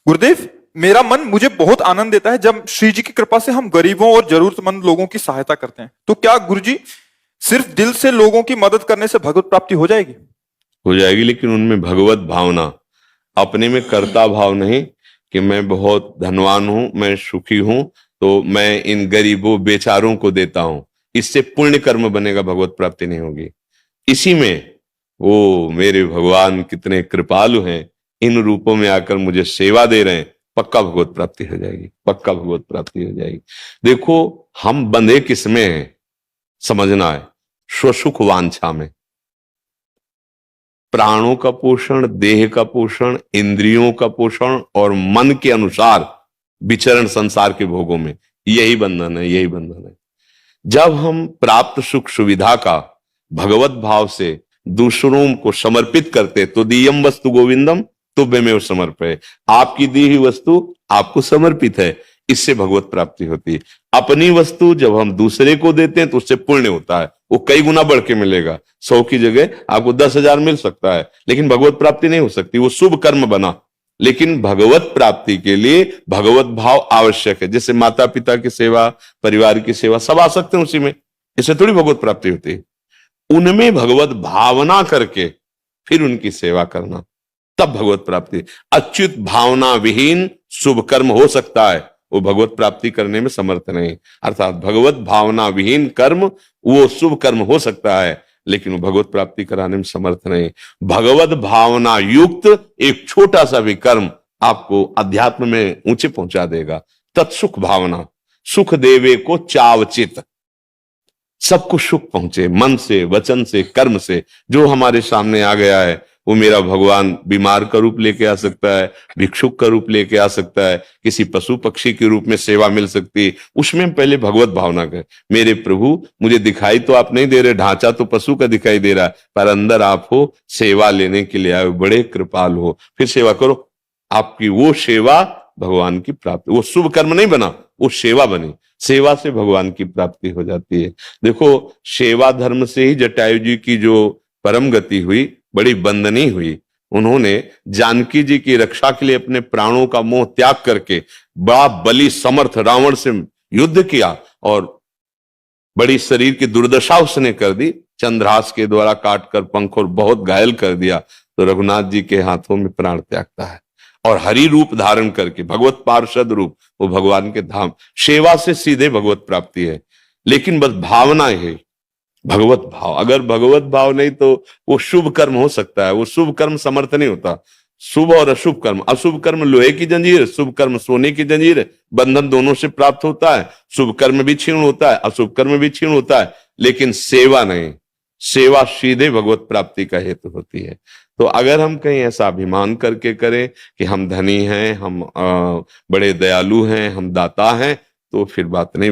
गुरुदेव, मेरा मन मुझे बहुत आनंद देता है जब श्री जी की कृपा से हम गरीबों और जरूरतमंद लोगों की सहायता करते हैं। तो क्या गुरु जी सिर्फ दिल से लोगों की मदद करने से भगवत प्राप्ति हो जाएगी? हो जाएगी, लेकिन उनमें भगवत भावना, अपने में कर्ता भाव नहीं कि मैं बहुत धनवान हूं, मैं सुखी हूं, तो मैं इन गरीबों बेचारों को देता हूं, इससे पुण्य कर्म बनेगा, भगवत प्राप्ति नहीं होगी। इसी में वो मेरे भगवान कितने कृपालु हैं, इन रूपों में आकर मुझे सेवा दे रहे हैं, पक्का भगवत प्राप्ति हो जाएगी, पक्का भगवत प्राप्ति हो जाएगी। देखो, हम बंधे किसमें हैं समझना है, स्वसुख वांछा में। प्राणों का पोषण, देह का पोषण, इंद्रियों का पोषण और मन के अनुसार विचरण संसार के भोगों में, यही बंधन है, यही बंधन है। जब हम प्राप्त सुख सुविधा का भगवत भाव से दूसरों को समर्पित करते, तो दीयम वस्तु गोविंदम तुभ्यमेव समर्पये, आपकी दी हुई वस्तु आपको समर्पित है, इससे भगवत प्राप्ति होती है। अपनी वस्तु जब हम दूसरे को देते हैं तो उससे पुण्य होता है, वो कई गुना बढ़ के मिलेगा। 100 की जगह आपको 10,000 मिल सकता है, लेकिन भगवत प्राप्ति नहीं हो सकती, वो शुभ कर्म बना। लेकिन भगवत प्राप्ति के लिए भगवत भाव आवश्यक है। जैसे माता पिता की सेवा, परिवार की सेवा, सब आ सकते हैं उसी में, इससे थोड़ी भगवत प्राप्ति होती है। उनमें भगवत भावना करके फिर उनकी सेवा करना, तब भगवत प्राप्ति। अच्युत भावना विहीन शुभ कर्म हो सकता है, वो भगवत प्राप्ति करने में समर्थ नहीं। अर्थात भगवत भावना विहीन कर्म वो शुभ कर्म हो सकता है, लेकिन वो भगवत प्राप्ति कराने में समर्थ नहीं। भगवत भावना युक्त एक छोटा सा भी कर्म आपको अध्यात्म में ऊंचे पहुंचा देगा। तत्सुख भावना, सुख देवे को चावचित, सबको सुख पहुंचे, मन से, वचन से, कर्म से। जो हमारे सामने आ गया है, वो मेरा भगवान बीमार का रूप लेके आ सकता है, भिक्षुक का रूप लेके आ सकता है, किसी पशु पक्षी के रूप में सेवा मिल सकती है। उसमें पहले भगवत भावना कर, मेरे प्रभु मुझे दिखाई तो आप नहीं दे रहे, ढांचा तो पशु का दिखाई दे रहा है, पर अंदर आप हो, सेवा लेने के लिए आए, बड़े कृपाल हो, फिर सेवा करो। आपकी वो सेवा भगवान की प्राप्ति, वो शुभ कर्म नहीं बना, वो सेवा बनी, सेवा से भगवान की प्राप्ति हो जाती है। देखो, सेवा धर्म से ही जटायु जी की जो परम गति हुई, बड़ी बंदनी हुई। उन्होंने जानकी जी की रक्षा के लिए अपने प्राणों का मोह त्याग करके बड़ा बलि समर्थ रावण से युद्ध किया, और बड़ी शरीर की दुर्दशा उसने कर दी, चंद्रहास के द्वारा काटकर पंख और बहुत घायल कर दिया। तो रघुनाथ जी के हाथों में प्राण त्यागता है, और हरि रूप धारण करके भगवत पार्षद रूप, वो भगवान के धाम, सेवा से सीधे भगवत प्राप्ति है। लेकिन बस भावना है, भगवत भाव। अगर भगवत भाव नहीं तो वो शुभ कर्म हो सकता है, वो शुभ कर्म समर्थ नहीं होता। शुभ और अशुभ कर्म, अशुभ कर्म लोहे की जंजीर, शुभ कर्म सोने की जंजीर, बंधन दोनों से प्राप्त होता है। शुभ कर्म भी क्षीण होता है, अशुभ कर्म भी क्षीण होता है, लेकिन सेवा नहीं। सेवा सीधे भगवत प्राप्ति का हेतु होती है। तो अगर हम कहीं ऐसा अभिमान करके करें कि हम धनी हैं, हम बड़े दयालु हैं, हम दाता हैं, तो फिर बात नहीं।